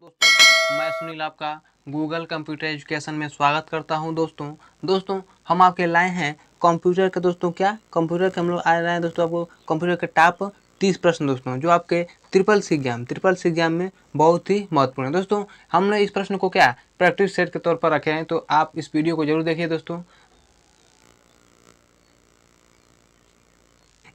दोस्तों मैं सुनील आपका गूगल कंप्यूटर एजुकेशन में स्वागत करता हूं। दोस्तों हम आपके लाए हैं कंप्यूटर के कंप्यूटर के हम लोग आ रहे हैं दोस्तों आपको कंप्यूटर के टॉप 30 प्रश्न दोस्तों जो आपके ट्रिपल सी एग्जाम में बहुत ही महत्वपूर्ण है। दोस्तों हमने इस प्रश्न को प्रैक्टिस सेट के तौर पर रखे हैं, तो आप इस वीडियो को जरूर देखिए।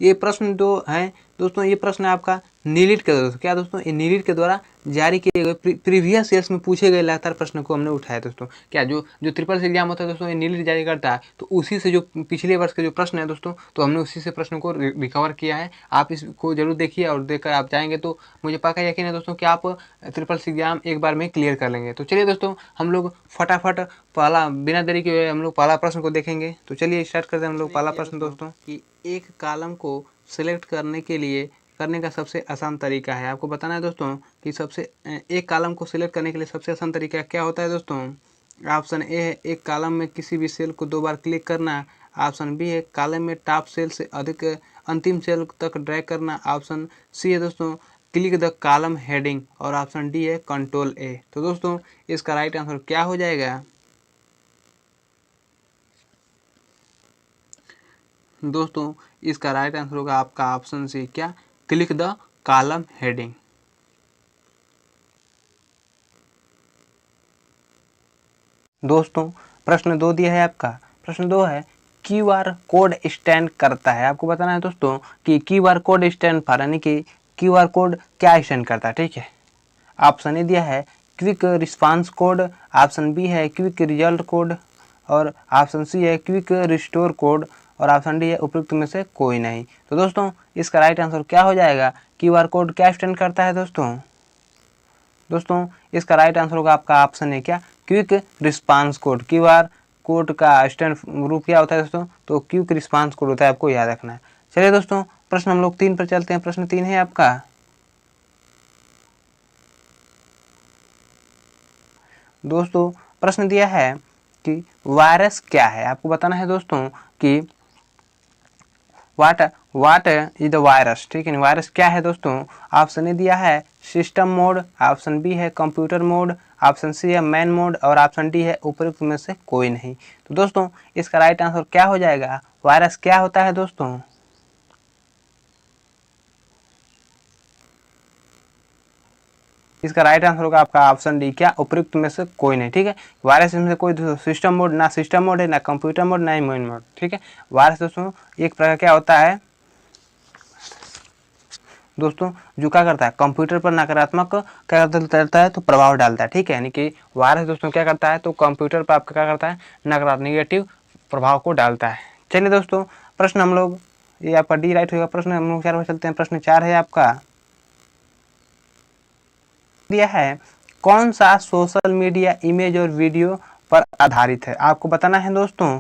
ये प्रश्न जो है दोस्तों, ये प्रश्न आपका नीलिट के दोस्तों ये नीलिट के द्वारा जारी किए गए प्रीवियस ईयर्स में पूछे गए लगातार प्रश्न को हमने उठाया दोस्तों। जो ट्रिपल सी एग्जाम होता है दोस्तों, ये नीलिट जारी करता है, तो उसी से जो पिछले वर्ष के जो प्रश्न है दोस्तों, तो हमने उसी से प्रश्न को रिकवर किया है। आप इसको जरूर देखिए और देखकर आप जाएंगे तो मुझे पक्का यकीन है दोस्तों कि आप ट्रिपल सी एग्जाम एक बार में क्लियर कर लेंगे। तो चलिए दोस्तों हम लोग फटाफट बिना देरी के हम लोग पहला प्रश्न को देखेंगे। तो चलिए स्टार्ट करते हैं हम लोग पहला प्रश्न दोस्तों कि एक कॉलम को सिलेक्ट करने का सबसे आसान तरीका है। आपको बताना है दोस्तों कि एक कॉलम को सिलेक्ट करने के लिए सबसे आसान तरीका क्या होता है दोस्तों। ऑप्शन ए है एक कॉलम में किसी भी सेल को 2 बार क्लिक करना। ऑप्शन बी है कॉलम में टॉप सेल से अधिक अंतिम सेल तक ड्रैग करना। ऑप्शन सी है दोस्तों क्लिक द कॉलम हेडिंग। और ऑप्शन डी है कंट्रोल ए। तो दोस्तों इसका राइट आंसर क्या हो जाएगा? दोस्तों इसका राइट आंसर होगा आपका ऑप्शन सी, क्या? Click the column heading. दोस्तों प्रश्न 2 दिया है आपका। प्रश्न 2 है क्यूआर कोड स्टैंड करता है। आपको बताना है दोस्तों कि क्यूआर कोड स्टैंड फॉर, यानी कि क्यूआर कोड क्या स्टैंड करता है, ठीक है। ऑप्शन ए दिया है quick response code. Option B है क्विक रिजल्ट कोड। और ऑप्शन सी है क्विक रिस्टोर कोड। और ऑप्शन डी है उपयुक्त में से कोई नहीं। तो दोस्तों इसका राइट आंसर क्या हो जाएगा? क्यूआर कोड क्या स्टैंड करता है दोस्तों इसका राइट आंसर होगा आपका ऑप्शन है, क्या? Quick response code. QR code का स्टैंड रूप क्या होता है दोस्तों? तो क्विक रिस्पांस कोड होता है, आपको याद रखना है। चलिए दोस्तों प्रश्न हम लोग 3 पर चलते हैं। प्रश्न 3 है आपका। दोस्तों प्रश्न दिया है कि वायरस क्या है। आपको बताना है दोस्तों कि व्हाट इज द वायरस, ठीक है। वायरस क्या है दोस्तों? ऑप्शन ए दिया है सिस्टम मोड। ऑप्शन बी है कंप्यूटर मोड। ऑप्शन सी है मैन मोड। और ऑप्शन डी है उपयुक्त में से कोई नहीं। तो दोस्तों इसका राइट आंसर क्या हो जाएगा? वायरस क्या होता है दोस्तों? इसका राइट आंसर होगा आपका ऑप्शन डी, क्या? उपयुक्त में से कोई नहीं, ठीक है। वायरस में से कोई सिस्टम मोड है, ना कंप्यूटर मोड, ना ही मैन मोड, ठीक है। वायरस दोस्तों एक प्रकार क्या होता है दोस्तों, जो क्या करता है कंप्यूटर पर नकारात्मक क्या करता है तो प्रभाव डालता है, ठीक है। यानी कि वायरस दोस्तों क्या करता है तो कंप्यूटर पर आपका क्या करता है नकारात्मक नेगेटिव प्रभाव को डालता है। चलिए दोस्तों प्रश्न हम लोग, ये आपका डी राइट होगा। प्रश्न हम लोग 4 पर चलते हैं। प्रश्न 4 है आपका। दिया है कौन सा सोशल मीडिया इमेज और वीडियो पर आधारित है। आपको बताना है दोस्तों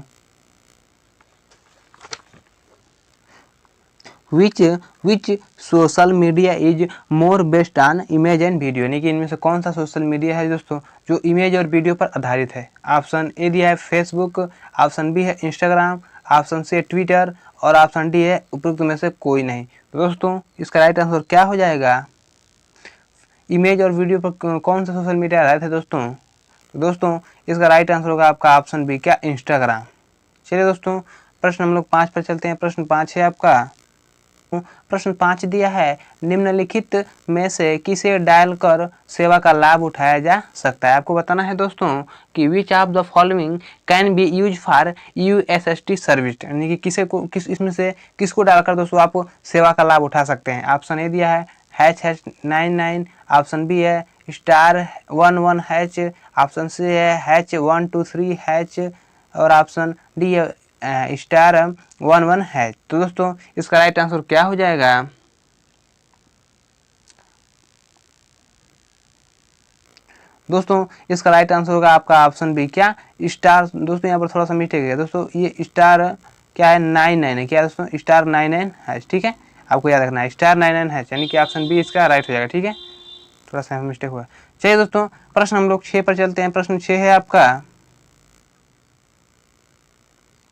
which social media is more based on image and video, यानी कि इनमें से कौन सा सोशल मीडिया है दोस्तों जो इमेज और वीडियो पर आधारित है। ऑप्शन ए दिया है फेसबुक। ऑप्शन बी है इंस्टाग्राम। ऑप्शन सी है ट्विटर। और ऑप्शन डी है उपयुक्त में से कोई नहीं। तो दोस्तों इसका राइट आंसर क्या हो जाएगा? इमेज और वीडियो पर कौन सा सोशल मीडिया आधारित है दोस्तों? तो दोस्तों इसका राइट आंसर होगा आपका ऑप्शन बी, क्या? इंस्टाग्राम। चलिए दोस्तों प्रश्न हम लोग 5 पर चलते हैं। प्रश्न 5 है आपका। प्रश्न 5 दिया है निम्नलिखित में से किसे डायल कर सेवा का लाभ उठाया जा सकता है। आपको बताना है दोस्तों कि विच of the following can be use for USSD service, यानी कि इसमें से किसको डालकर दोस्तों आप सेवा का लाभ उठा सकते हैं। ऑप्शन ए दिया है ##99। ऑप्शन बी है *11#। ऑप्शन सी है #123#। और ऑप्शन डी है *11#। तो दोस्तों इसका राइट आंसर क्या हो जाएगा? दोस्तों इसका राइट आंसर होगा आपका ऑप्शन बी, क्या? स्टार। दोस्तों यहाँ पर थोड़ा सा मिस्टेक है दोस्तों, ये स्टार क्या है 99 है, क्या दोस्तों? *99#, ठीक है। आपको याद रखना है *99#, यानी कि ऑप्शन बी इसका राइट हो जाएगा, ठीक है। थोड़ा सा मिस्टेक हुआ। चलिए दोस्तों प्रश्न हम लोग 6 पर चलते हैं। प्रश्न 6 है आपका।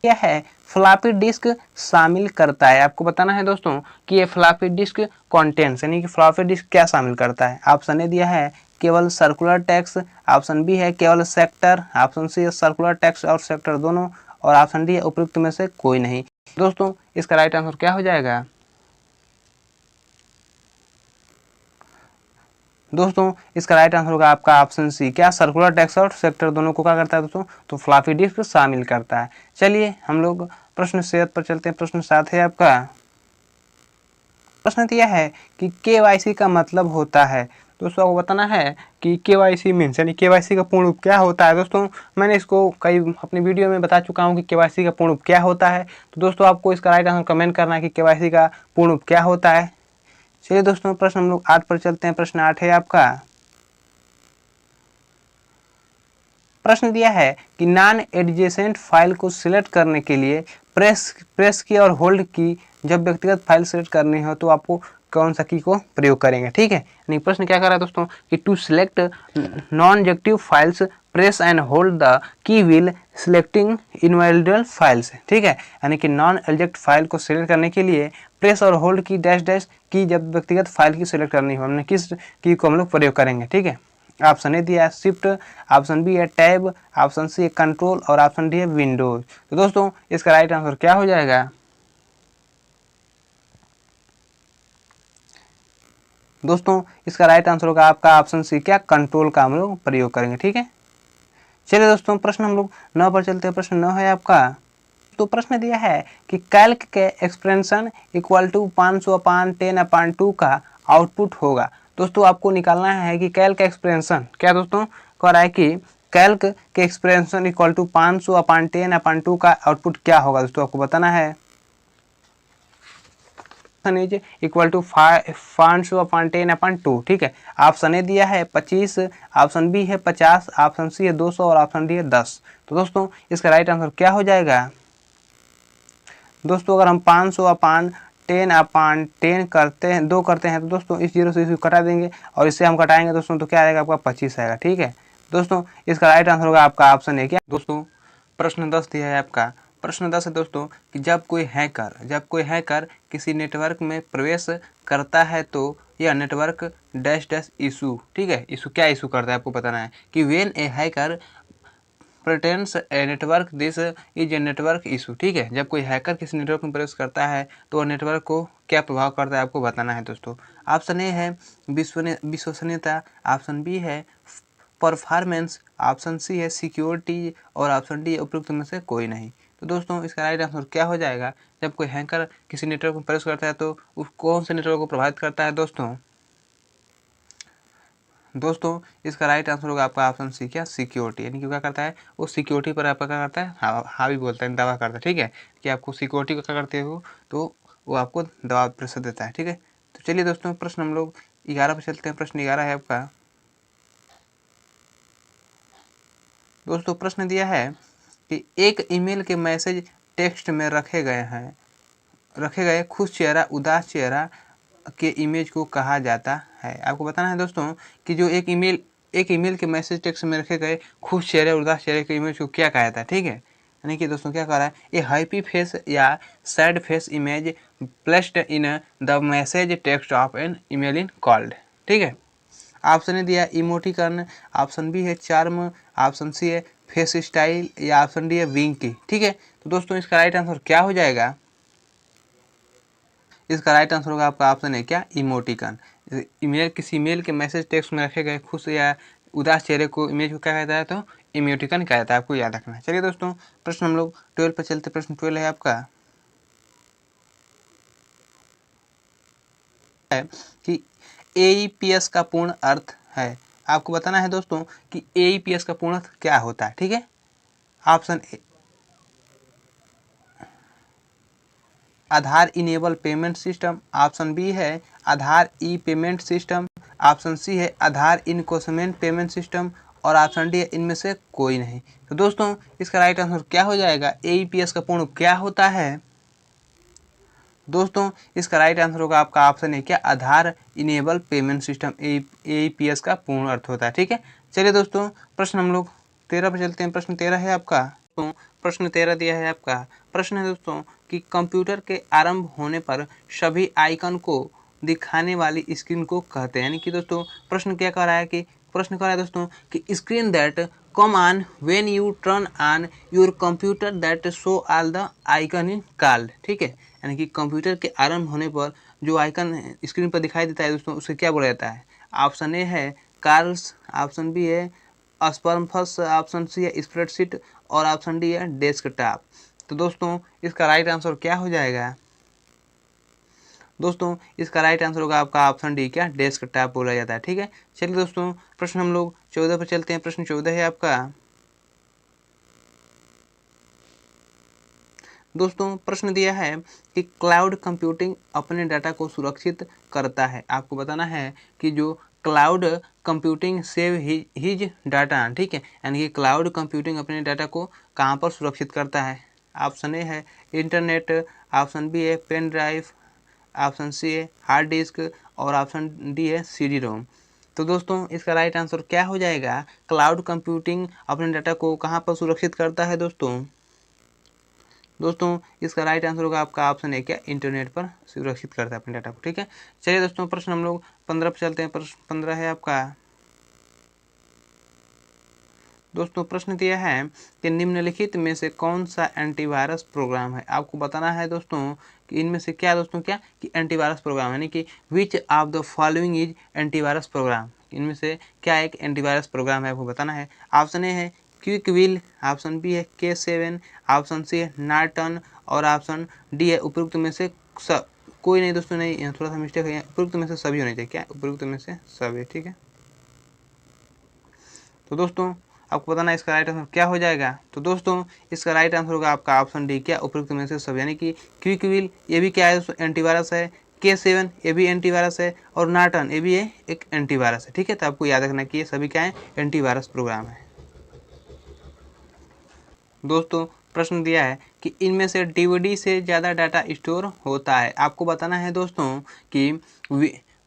क्या है फ्लॉपी डिस्क शामिल करता है। आपको बताना है दोस्तों कि ये फ्लॉपी डिस्क कंटेंट्स, यानी कि फ्लॉपी डिस्क क्या शामिल करता है। ऑप्शन ए दिया है केवल सर्कुलर टैक्स, ऑप्शन बी है केवल सेक्टर, ऑप्शन सी है सर्कुलर टैक्स और सेक्टर दोनों, और ऑप्शन डी है उपयुक्त में से कोई नहीं। दोस्तों इसका राइट आंसर क्या हो जाएगा? दोस्तों इसका राइट आंसर होगा आपका ऑप्शन सी, क्या सर्कुलर टैक्स और सेक्टर दोनों को क्या करता है दोस्तों? तो फ्लॉपी डिस्क शामिल करता है। चलिए हम लोग प्रश्न 7 पर चलते हैं। प्रश्न 7 है आपका, प्रश्न दिया है कि केवाईसी का मतलब होता है। दोस्तों आपको बताना है कि केवाईसी मीन्स यानी केवाईसी का पूर्ण रूप क्या होता है। दोस्तों मैंने इसको कई अपनी वीडियो में बता चुका हूँ कि केवाईसी का पूर्ण रूप क्या होता है। तो दोस्तों आपको इसका राइट आंसर कमेंट करना है कि केवाईसी का पूर्ण रूप क्या होता है। चलिए दोस्तों प्रश्न हम लोग 8 पर चलते हैं। प्रश्न 8 है आपका, प्रश्न दिया है कि नॉन एडजेसेंट फाइल को सिलेक्ट करने के लिए प्रेस की और होल्ड की जब व्यक्तिगत फाइल सिलेक्ट करनी हो तो आपको कौन सा की को प्रयोग करेंगे। ठीक है, यानी प्रश्न क्या कर रहा है दोस्तों कि to select non adjective files press and hold the key while selecting individual files. ठीक है, यानी कि नॉन एडजेक्ट फाइल को सिलेक्ट करने के लिए प्रेस और होल्ड की डैश डैश की जब व्यक्तिगत फाइल की सिलेक्ट करनी हो, हमने किस की को हम लोग प्रयोग करेंगे। ठीक है, ऑप्शन ए दिया है शिफ्ट, ऑप्शन बी है टैब, ऑप्शन सी है कंट्रोल और ऑप्शन डी है विंडोज। तो दोस्तों इसका राइट आंसर क्या हो जाएगा? दोस्तों इसका राइट आंसर होगा आपका ऑप्शन सी, क्या कंट्रोल का हम लोग प्रयोग करेंगे। ठीक है, चलिए दोस्तों प्रश्न हम लोग 9 पर चलते हैं। प्रश्न 9 है आपका, तो प्रश्न दिया है कि कैल्क के एक्सपेंशन इक्वल टू 500/10/2 का आउटपुट होगा। दोस्तों आपको निकालना है कि कैल्क का एक्सपेंशन क्या दोस्तों कह रहा है कि कैल्क के एक्सपेंशन इक्वल टू 500/10/2 का आउटपुट क्या होगा। दोस्तों आपको बताना है इक्वल टू 500/10/2। ठीक है, ऑप्शन ए दिया है 25, ऑप्शन बी है 50, ऑप्शन सी है 200 और ऑप्शन डी है 10। तो दोस्तों इसका राइट आंसर क्या हो जाएगा? दोस्तों अगर हम 500/10/10 करते हैं 2 करते हैं तो दोस्तों इस 0 से इसे कटा देंगे और इससे हम कटाएंगे दोस्तों तो क्या आएगा आपका 25 आएगा। ठीक है, दोस्तों इसका राइट आंसर होगा आपका ऑप्शन है क्या। दोस्तों प्रश्न 10 दिया है आपका, प्रश्न 10 है दोस्तों कि जब कोई हैकर किसी नेटवर्क में प्रवेश करता है तो यह नेटवर्क डैश डैश इशू। ठीक है, इशू क्या इशू करता है आपको बताना है कि when a hacker pretends a network this is a network issue. ठीक है, जब कोई हैकर किसी नेटवर्क में प्रवेश करता है तो वह नेटवर्क को क्या प्रभाव करता है आपको बताना है। दोस्तों ऑप्शन ए है विश्वसनीयता, ऑप्शन बी है परफॉर्मेंस, ऑप्शन सी है सिक्योरिटी और ऑप्शन डी उपयुक्त में से कोई नहीं। तो दोस्तों इसका राइट आंसर क्या हो जाएगा? जब कोई हैकर किसी नेटवर्क में प्रवेश करता है तो उस कौन से नेटवर्क को प्रभावित करता है दोस्तों इसका राइट आंसर होगा आपका ऑप्शन सी, क्या सिक्योरिटी, यानी कि क्या करता है वो सिक्योरिटी पर आपका क्या करता है हावी बोलता है दावा करता है। ठीक है, कि आपको सिक्योरिटी को क्या करते हो तो वो आपको दबाव प्रेशर देता है। ठीक है, तो चलिए दोस्तों प्रश्न हम लोग 11 पर चलते हैं। प्रश्न 11 है आपका, दोस्तों प्रश्न दिया है कि एक ईमेल के मैसेज टेक्स्ट में रखे गए खुश चेहरा उदास चेहरा के इमेज को कहा जाता है। आपको बताना है दोस्तों कि जो एक ईमेल के मैसेज टेक्स्ट में रखे गए खुश चेहरे उदास चेहरे के इमेज को क्या कहा जाता है। ठीक है, यानी कि दोस्तों क्या कह रहा है, ए हैप्पी फेस या sad face image placed in the message text of an email is called. ठीक है, ऑप्शन ए दिया इमोटिकन, ऑप्शन बी है चार्म, ऑप्शन सी है फेस स्टाइल या ऑप्शन डी है विंकी। ठीक है, तो दोस्तों इसका राइट आंसर क्या हो जाएगा? इसका राइट आंसर होगा आपका ऑप्शन है क्या इमोटिकन। किसी ईमेल के मैसेज टेक्स्ट में रखे गए खुश या उदास चेहरे को इमेज को क्या कहता है तो इमोटिकन कहता है, आपको याद रखना है। चलिए दोस्तों प्रश्न हम लोग 12 पर चलते। प्रश्न 12 है आपका है कि एईपीएस का पूर्ण अर्थ है। आपको बताना है दोस्तों कि एईपीएस का पूर्ण अर्थ क्या होता है। ठीक है, option A Aadhaar enable payment system, option B है Aadhaar E payment system, option C है आधार इनकोसमेंट पेमेंट सिस्टम और ऑप्शन डी है इनमें से कोई नहीं। तो दोस्तों इसका राइट आंसर क्या हो जाएगा? एईपीएस का पूर्ण क्या होता है? दोस्तों इसका राइट आंसर होगा आपका ऑप्शन है क्या आधार इनेबल पेमेंट सिस्टम, एईपीएस का पूर्ण अर्थ होता है। ठीक है, चलिए दोस्तों प्रश्न हम लोग 13 पर चलते हैं। प्रश्न 13 है आपका, तो प्रश्न 13 दिया है आपका, प्रश्न है दोस्तों कि कंप्यूटर के आरंभ होने पर सभी आइकन को दिखाने वाली स्क्रीन को कहते हैं। यानी कि दोस्तों प्रश्न क्या कह रहा है कि प्रश्न कर रहा है दोस्तों कि screen that come on when U turn on your computer that show all the icon in called, ठीक है, यानी कि कंप्यूटर के आरंभ होने पर जो आइकन स्क्रीन पर दिखाई देता है दोस्तों उसे क्या बोला जाता है। ऑप्शन ए है कार्ल्स, ऑप्शन बी है स्पर्मफस, ऑप्शन सी है स्प्रेडशीट और ऑप्शन डी है डेस्कटॉप। तो दोस्तों इसका राइट आंसर क्या हो जाएगा। दोस्तों इसका राइट आंसर होगा आपका ऑप्शन डी, क्या डेस्कटॉप बोला जाता है, ठीक है। चलिए दोस्तों प्रश्न हम लोग 14 पर चलते हैं। प्रश्न 14 है आपका। दोस्तों प्रश्न दिया है कि क्लाउड कंप्यूटिंग अपने डाटा को सुरक्षित करता है। आपको बताना है कि जो cloud computing save his data, ठीक है, यानी कि क्लाउड कंप्यूटिंग अपने डाटा को कहाँ पर सुरक्षित करता है। ऑप्शन ए है इंटरनेट, ऑप्शन बी है पेन ड्राइव, ऑप्शन सी है हार्ड डिस्क और ऑप्शन डी है CD रोम। तो दोस्तों इसका राइट आंसर क्या हो जाएगा। क्लाउड कंप्यूटिंग अपने डाटा को कहाँ पर सुरक्षित करता है दोस्तों इसका राइट आंसर होगा आपका ऑप्शन है, क्या इंटरनेट पर सुरक्षित करता है अपने डाटा को, ठीक है। चलिए दोस्तों प्रश्न हम लोग 15 पर चलते हैं। प्रश्न 15 है आपका। दोस्तों प्रश्न दिया है कि निम्नलिखित में से कौन सा एंटीवायरस प्रोग्राम है। आपको बताना है दोस्तों कि इनमें से क्या दोस्तों क्या कि एंटीवायरस प्रोग्राम, यानी कि विच of the following is antivirus program, इनमें से क्या एक एंटीवायरस प्रोग्राम है आपको बताना है। ऑप्शन ए है क्विक विल, ऑप्शन बी है K7, ऑप्शन सी है नॉर्टन और ऑप्शन डी है उपरोक्त में से सब। कोई नहीं दोस्तों, नहीं, यहाँ थोड़ा सा मिस्टेक है, उपरोक्त में से सभी होने चाहिए, क्या उपरोक्त में से सभी, ठीक है। तो दोस्तों आपको बताना है इसका राइट आंसर क्या हो जाएगा। तो दोस्तों इसका राइट आंसर होगा आपका ऑप्शन डी, क्या उपरोक्त में से सब, यानी कि क्विक विल ये भी क्या है दोस्तों एंटीवायरस है, K7 ये भी एंटीवायरस है और नॉर्टन ये भी एक एंटीवायरस है, ठीक है। तो आपको याद रखना कि ये सभी क्या है एंटीवायरस प्रोग्राम है। दोस्तों प्रश्न दिया है कि इनमें से DVD से ज़्यादा डाटा स्टोर होता है। आपको बताना है दोस्तों कि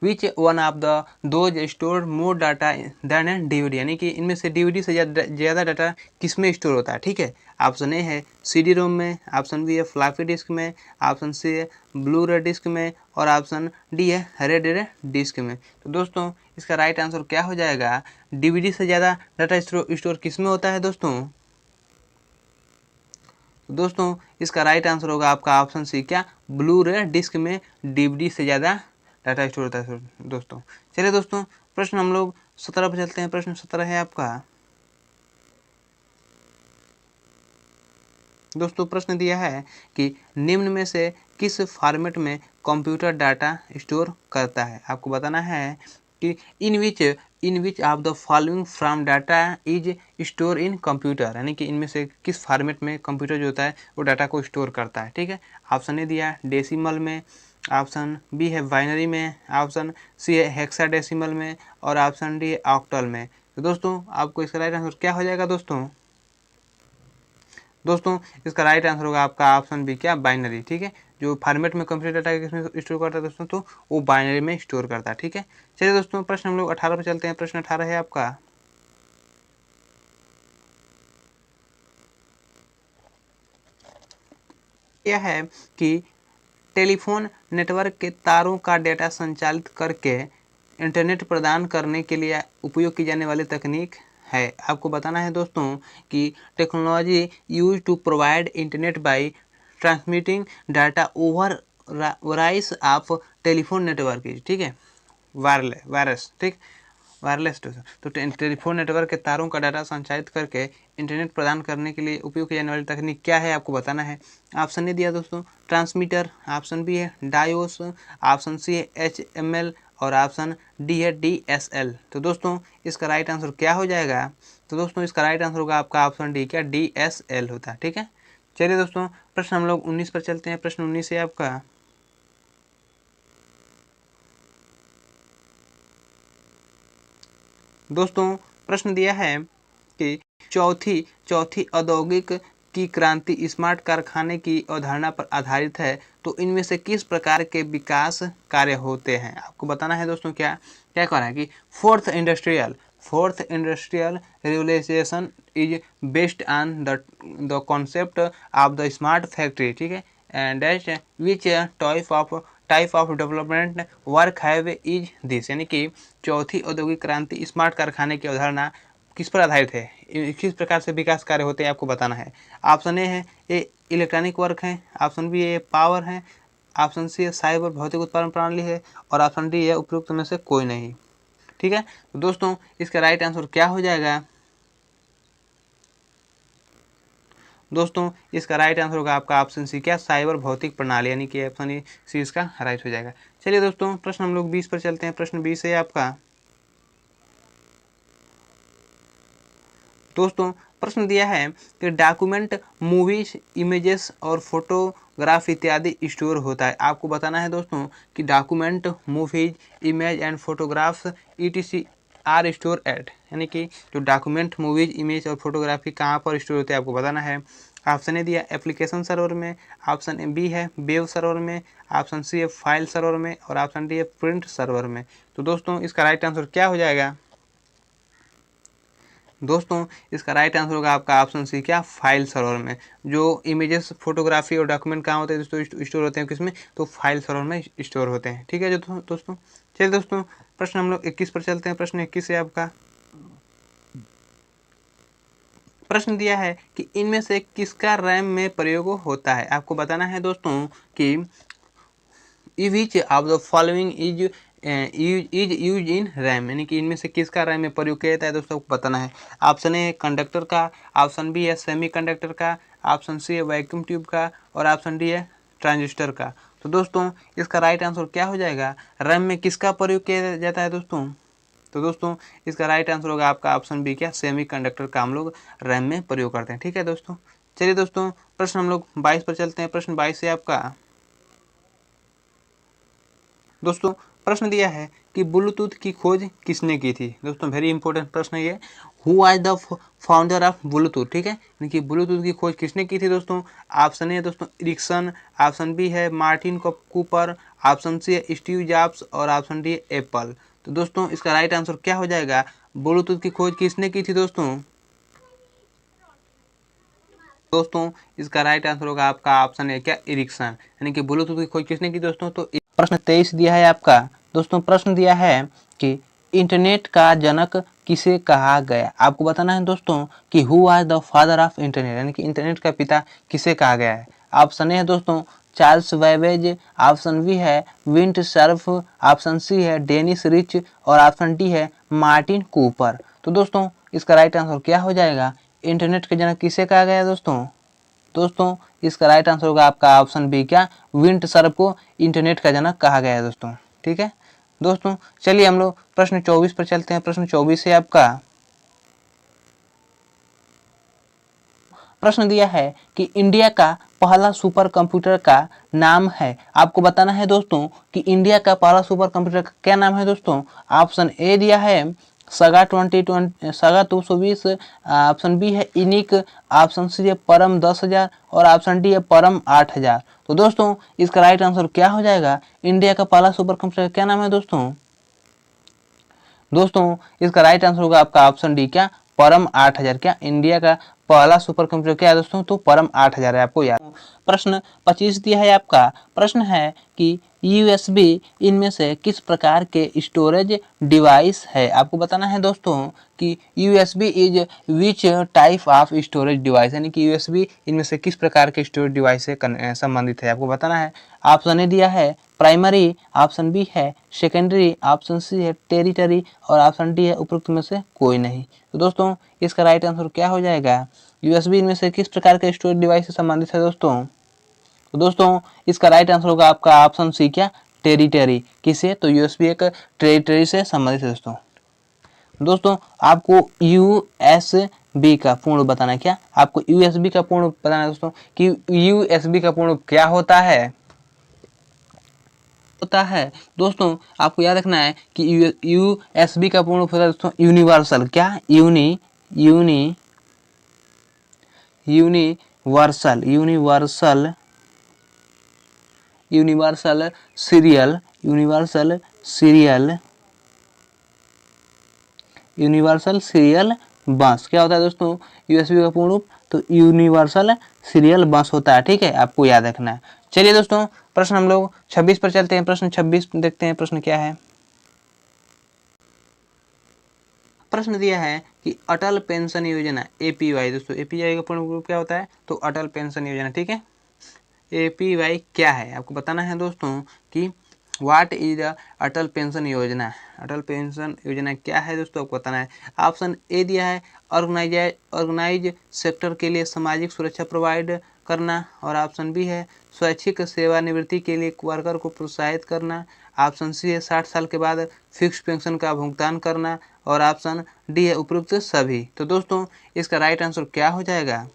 which one of the those store more data than an DVD, यानी कि इनमें से DVD से ज़्यादा डाटा किस में स्टोर होता है, ठीक है। ऑप्शन ए है CD रोम में, ऑप्शन बी है फ्लॉपी डिस्क में, ऑप्शन सी है ब्लू-रे डिस्क में और ऑप्शन डी है रेड डिस्क में। तो दोस्तों इसका राइट आंसर क्या हो जाएगा। DVD से ज़्यादा डाटा स्टोर किस में होता है दोस्तों इसका राइट आंसर होगा आपका ऑप्शन सी, क्या ब्लू-रे डिस्क में DVD से ज़्यादा डाटा स्टोर होता है दोस्तों। चलिए दोस्तों प्रश्न हम लोग 17 पर चलते हैं। प्रश्न 17 है आपका। दोस्तों प्रश्न दिया है कि निम्न में से किस फॉर्मेट में कंप्यूटर डाटा स्टोर करता है। आपको बताना है कि in which of the following from data is store in computer, यानी कि इनमें से किस फॉर्मेट में कंप्यूटर जो होता है वो डाटा को स्टोर करता है, ठीक है। ऑप्शन ए दिया डेसिमल में, ऑप्शन बी है बाइनरी में, ऑप्शन सी है हेक्साडेसिमल में और ऑप्शन डी है ऑक्टल में। तो दोस्तों आपको इसका राइट आंसर क्या हो जाएगा दोस्तों इसका राइट आंसर होगा आपका ऑप्शन बी, क्या बाइनरी, ठीक है। जो फॉर्मेट में कंप्यूटर डाटा किसमें स्टोर करता है दोस्तों, तो वो बाइनरी में स्टोर करता है, ठीक है। चलिए दोस्तों प्रश्न हम लोग 18 पर चलते हैं। प्रश्न 18 है आपका। यह है कि टेलीफोन नेटवर्क के तारों का डेटा संचालित करके इंटरनेट प्रदान करने के लिए उपयोग की जाने वाली तकनीक है। आपको बताना है दोस्तों कि technology use to provide internet by transmitting data over wires of telephone network, ठीक है, वायरस, ठीक, वायरलेस। तो टेलीफोन नेटवर्क के तारों का डाटा संचालित करके इंटरनेट प्रदान करने के लिए उपयोग की जाने वाली तकनीक क्या है आपको बताना है। ऑप्शन ए दिया दोस्तों ट्रांसमीटर, ऑप्शन बी है डायोस, ऑप्शन सी है HML और ऑप्शन डी है DSL। तो दोस्तों इसका राइट आंसर क्या हो जाएगा। तो दोस्तों इसका राइट आंसर होगा आपका ऑप्शन डी, क्या DSL होता है, ठीक है। चलिए दोस्तों प्रश्न हम लोग 19 पर चलते हैं। प्रश्न 19 है आपका। दोस्तों प्रश्न दिया है कि चौथी औद्योगिक की क्रांति स्मार्ट कारखाने की अवधारणा पर आधारित है, तो इनमें से किस प्रकार के विकास कार्य होते हैं। आपको बताना है दोस्तों क्या क्या कह रहा है कि fourth industrial revolution is based on the concept of the smart factory, ठीक है, and which type of type of development work have is this, यानी कि चौथी औद्योगिक क्रांति स्मार्ट कारखाने की अवधारणा किस पर आधारित है, किस प्रकार से विकास कार्य होते हैं आपको बताना है। ऑप्शन ए है ये इलेक्ट्रॉनिक वर्क है, ऑप्शन बी है पावर है, ऑप्शन सी है साइबर भौतिक उत्पादन प्रणाली है, और ऑप्शन डी है उपयुक्त में से कोई नहीं। ठीक है, तो दोस्तों इसका राइट आंसर क्या हो जाएगा? दोस्तों इसका राइट आंसर होगा आपका ऑप्शन सी, क्या साइबर भौतिक प्रणाली, यानी कि ऑप्शन सी इसका राइट हो जाएगा। चलिए दोस्तों प्रश्न हम लोग 20 पर चलते हैं। प्रश्न 20 है आपका। दोस्तों प्रश्न दिया है कि डॉक्यूमेंट मूवीज इमेजेस और फोटोग्राफ इत्यादि स्टोर होता है। आपको बताना है दोस्तों कि document movies image and photographs ETC are store at, यानी कि जो डॉक्यूमेंट मूवीज इमेज और फोटोग्राफी कहाँ पर स्टोर होते हैं आपको बताना है। ऑप्शन ए दिया एप्लीकेशन सर्वर में, ऑप्शन बी है वेब सर्वर में, ऑप्शन सी है फाइल सर्वर में, और ऑप्शन डी है प्रिंट सर्वर में। तो दोस्तों इसका राइट आंसर क्या हो जाएगा? दोस्तों इसका राइट आंसर होगा आपका ऑप्शन सी, क्या फाइल सर्वर में। जो इमेजेस फोटोग्राफी और डॉक्यूमेंट कहाँ होते हैं दोस्तों स्टोर होते हैं किसमें, तो फाइल सर्वर में स्टोर होते हैं। ठीक है जो दोस्तों चलिए दोस्तों प्रश्न हम लोग 21 पर चलते हैं। प्रश्न 21 है आपका। प्रश्न दिया है कि इनमें से किसका रैम में प्रयोग होता है। आपको बताना है दोस्तों कि विच of the following is use in RAM, यानी कि इनमें से किसका रैम में प्रयोग किया जाता है दोस्तों आपको बताना है। ऑप्शन ए कंडक्टर का, ऑप्शन बी है सेमी कंडक्टर का, ऑप्शन सी है वैक्यूम ट्यूब का, और ऑप्शन डी है ट्रांजिस्टर का। तो दोस्तों इसका राइट आंसर क्या हो जाएगा? रैम में किसका प्रयोग किया जाता है दोस्तों? तो दोस्तों इसका राइट आंसर होगा आपका ऑप्शन बी, क्या सेमी कंडक्टर का हम लोग रैम में प्रयोग करते हैं। ठीक है दोस्तों चलिए दोस्तों प्रश्न हम लोग 22 पर चलते हैं। प्रश्न 22 है आपका। दोस्तों प्रश्न दिया है कि ब्लूटूथ की खोज किसने की थी। दोस्तों वेरी इंपॉर्टेंट प्रश्न है ये। Who was the founder of Bluetooth, ठीक है, यानी कि ब्लूटूथ की खोज किसने की थी दोस्तों। ऑप्शन ए दोस्तों एरिक्सन, ऑप्शन बी है मार्टिन कूपर, ऑप्शन सी है स्टीव जॉब्स, और ऑप्शन डी है एप्पल। तो दोस्तों इसका राइट आंसर क्या हो जाएगा? ब्लूटूथ की खोज किसने की थी दोस्तों? दोस्तों इसका राइट आंसर होगा आपका ऑप्शन है, क्या एरिक्सन, यानी कि ब्लूटूथ की खोज किसने की दोस्तों। तो प्रश्न 23 दिया है आपका। दोस्तों प्रश्न दिया है कि इंटरनेट का जनक किसे कहा गया। आपको बताना है दोस्तों कि who was the father of internet, यानी कि इंटरनेट का पिता किसे कहा गया है। ऑप्शन ए है दोस्तों चार्ल्स बैबेज, ऑप्शन बी है विंट सर्फ, ऑप्शन सी है डेनिस रिच, और ऑप्शन डी है मार्टिन कूपर। तो दोस्तों इसका राइट आंसर क्या हो जाएगा? इंटरनेट के जनक किसे कहा गया दोस्तों? दोस्तों इसका राइट आंसर होगा आपका ऑप्शन बी, क्या विंट सर्फ को इंटरनेट का जनक कहा गया है दोस्तों। ठीक है दोस्तों चलिए हम लोग प्रश्न 24 पर चलते हैं। प्रश्न 24 है आपका। प्रश्न दिया है कि इंडिया का पहला सुपर कंप्यूटर का नाम है। आपको बताना है दोस्तों कि इंडिया का पहला सुपर कंप्यूटर का क्या नाम है दोस्तों। ऑप्शन ए दिया है सगा 220, ऑप्शन बी है इनिक, ऑप्शन सी है परम 10,000, और ऑप्शन डी है परम 8,000। तो दोस्तों इसका राइट आंसर क्या हो जाएगा? इंडिया का पहला सुपर कंप्यूटर का क्या नाम है दोस्तों? दोस्तों इसका राइट आंसर होगा आपका ऑप्शन डी, क्या परम 8,000। क्या इंडिया का पहला सुपर कंप्यूटर क्या है दोस्तों? तो परम 8,000 है। आपको याद। प्रश्न 25 दिया है आपका। प्रश्न है कि USB इनमें से किस प्रकार के स्टोरेज डिवाइस है। आपको बताना है दोस्तों कि USB is which type of storage device, यानी कि USB इनमें से किस प्रकार के स्टोरेज डिवाइस से संबंधित है। आपको बताना है। ऑप्शन ए दिया है प्राइमरी, ऑप्शन बी है सेकेंडरी, ऑप्शन सी है टेरिटरी, और ऑप्शन डी है उपरोक्त में से कोई नहीं। तो दोस्तों इसका राइट आंसर क्या हो जाएगा? USB इनमें से किस प्रकार के स्टोरेज डिवाइस से संबंधित है दोस्तों। तो दोस्तों इसका राइट आंसर होगा आपका ऑप्शन सी, क्या टेरिटरी। किसे? तो USB एक टेरिटरी से संबंधित है दोस्तों। दोस्तों आपको USB का पूर्ण बताना है। क्या आपको USB का पूर्ण बताना है दोस्तों कि USB का पूर्ण क्या होता है दोस्तों आपको याद रखना है कि USB का पूर्ण होता है दोस्तों यूनिवर्सल। क्या यूनिवर्सल सीरियल बस। क्या होता है दोस्तों USB का पूर्ण रूप? तो यूनिवर्सल सीरियल बस होता है। ठीक है आपको याद रखना है। चलिए दोस्तों प्रश्न हम लोग 26 पर चलते हैं। प्रश्न 26 देखते हैं प्रश्न क्या है। प्रश्न दिया है कि अटल पेंशन योजना APY, दोस्तों APY का पूर्ण रूप क्या होता है, तो अटल पेंशन योजना, ठीक है। APY क्या है आपको बताना है दोस्तों कि what is the Atal pension योजना। अटल पेंशन योजना क्या है दोस्तों आपको बताना है। ऑप्शन ए दिया है ऑर्गेनाइज सेक्टर के लिए सामाजिक सुरक्षा प्रोवाइड करना, और ऑप्शन बी है स्वैच्छिक सेवानिवृत्ति के लिए वर्कर को प्रोत्साहित करना, ऑप्शन सी है 60 साल के बाद फिक्स पेंशन का भुगतान करना, और ऑप्शन डी है उपयुक्त सभी। तो दोस्तों इसका राइट आंसर क्या हो जाएगा।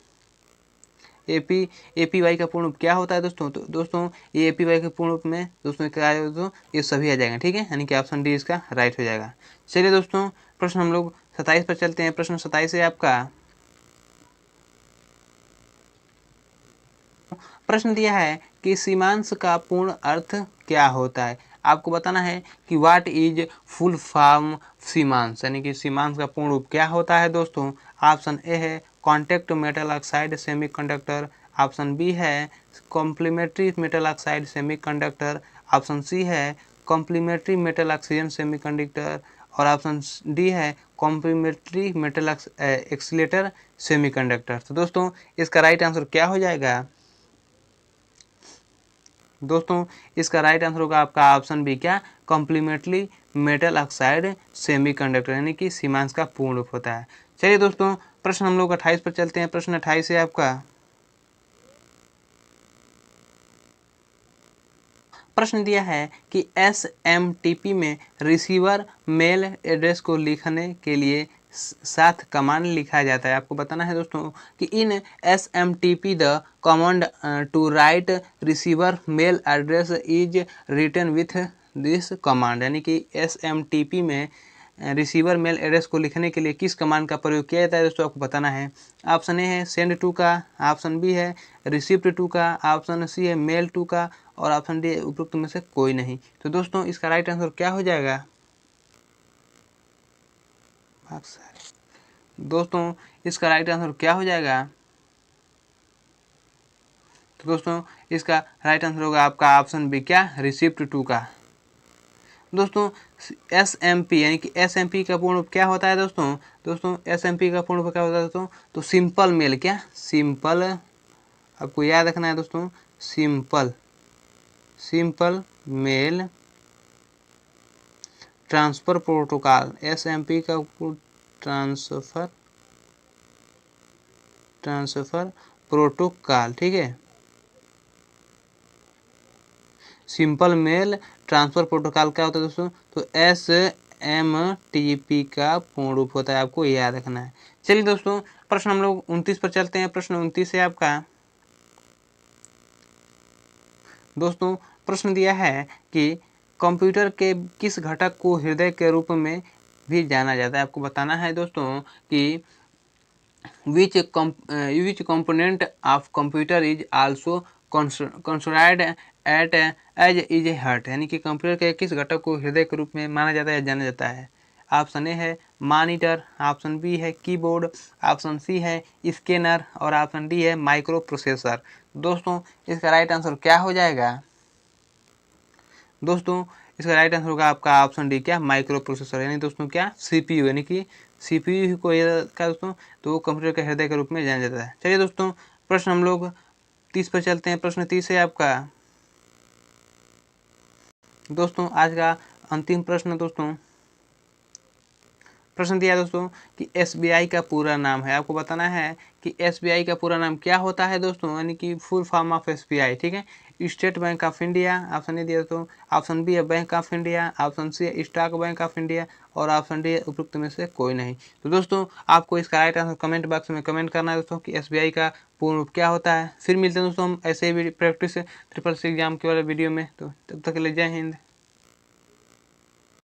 APY का पूर्ण रूप क्या होता है दोस्तों, तो दोस्तों ये APY के पूर्ण रूप में दोस्तों क्या है दोस्तों, ये सभी आ जाएगा, ठीक है, यानी कि ऑप्शन डी इसका राइट हो जाएगा। चलिए दोस्तों प्रश्न हम लोग 27 पर चलते हैं। प्रश्न 27 है आपका। प्रश्न दिया है कि सीमांश का पूर्ण अर्थ क्या होता है। आपको बताना है कि व्हाट इज फुल फॉर्म सीमांश, यानी कि सीमांश का पूर्ण रूप क्या होता है दोस्तों। ऑप्शन ए है contact metal oxide semiconductor, option B है complementary metal oxide semiconductor, option C है कॉम्प्लीमेंट्री मेटल ऑक्सीजन सेमीकंडक्टर, और ऑप्शन डी है कॉम्प्लीमेंट्री मेटल एक्सीलेटर सेमीकंडक्टर। तो दोस्तों इसका राइट आंसर क्या हो जाएगा। दोस्तों इसका राइट आंसर होगा आपका ऑप्शन बी, क्या, कॉम्प्लीमेंट्री मेटल ऑक्साइड सेमीकंडक्टर, यानी कि सीमांश का पूर्ण रूप होता है। चलिए दोस्तों प्रश्न हम लोग 28 पर चलते हैं। प्रश्न 28 है आपका। प्रश्न दिया है कि SMTP में रिसीवर मेल एड्रेस को लिखने के लिए साथ कमांड लिखा जाता है। आपको बताना है दोस्तों कि in SMTP the command to write receiver mail address is written with this command, यानी कि SMTP में रिसीवर मेल एड्रेस को लिखने के लिए किस कमांड का प्रयोग किया जाता है दोस्तों आपको बताना है। ऑप्शन ए है सेंड टू का, ऑप्शन बी है रिसिप्ट टू का, ऑप्शन सी है मेल टू का, और ऑप्शन डी उपयुक्त में से कोई नहीं। तो दोस्तों इसका राइट आंसर क्या हो जाएगा। दोस्तों इसका राइट आंसर क्या हो जाएगा। तो दोस्तों इसका राइट आंसर होगा आपका ऑप्शन बी, क्या, रिसिप्ट टू का। दोस्तों SMP यानी कि SMP का पूर्ण रूप क्या होता है दोस्तों SMP का पूर्ण रूप क्या होता है दोस्तों, तो सिंपल मेल, क्या, सिंपल, आपको याद रखना है दोस्तों, simple mail transfer protocol, SMP का ट्रांसफर प्रोटोकॉल, ठीक है, सिंपल मेल ट्रांसफर प्रोटोकॉल क्या होता है दोस्तों, तो SMTP का पूर्ण रूप होता है, आपको याद रखना है। चलिए दोस्तों प्रश्न हम लोग 29 पर चलते हैं। प्रश्न 29 है आपका। दोस्तों प्रश्न दिया है कि कंप्यूटर के किस घटक को हृदय के रूप में भी जाना जाता है। आपको बताना है दोस्तों कि which component of computer is also considered at as is a heart, यानी कि कंप्यूटर के किस घटक को हृदय के रूप में माना जाता है या जाना जाता है। ऑप्शन ए है मॉनिटर, ऑप्शन बी है कीबोर्ड, ऑप्शन सी है स्कैनर, और ऑप्शन डी है माइक्रो प्रोसेसर। दोस्तों इसका राइट आंसर क्या हो जाएगा। दोस्तों इसका राइट आंसर होगा आपका ऑप्शन डी, क्या, माइक्रो प्रोसेसर, यानी दोस्तों क्या, CPU, यानी कि CPU को क्या दोस्तों, तो कंप्यूटर के हृदय के रूप में जाना जाता है। चलिए दोस्तों प्रश्न हम लोग 30 पर चलते हैं। प्रश्न 30 है आपका। दोस्तों आज का अंतिम प्रश्न दोस्तों, प्रश्न दिया दोस्तों कि SBI का पूरा नाम है। आपको बताना है कि SBI का पूरा नाम क्या होता है दोस्तों, यानी कि फुल फॉर्म ऑफ SBI, ठीक है। State bank of India, option A दिया दोस्तों, ऑप्शन बी है bank of India, option C है स्टॉक बैंक ऑफ इंडिया, और ऑप्शन डी उपयुक्त में से कोई नहीं। तो दोस्तों आपको इसका राइट आंसर कमेंट बॉक्स में कमेंट करना है दोस्तों कि SBI का पूर्ण रूप क्या होता है। फिर मिलते हैं दोस्तों हम ऐसे ही प्रैक्टिस 666 एग्जाम के वाले वीडियो में। तो तब तक के लिए जय हिंद।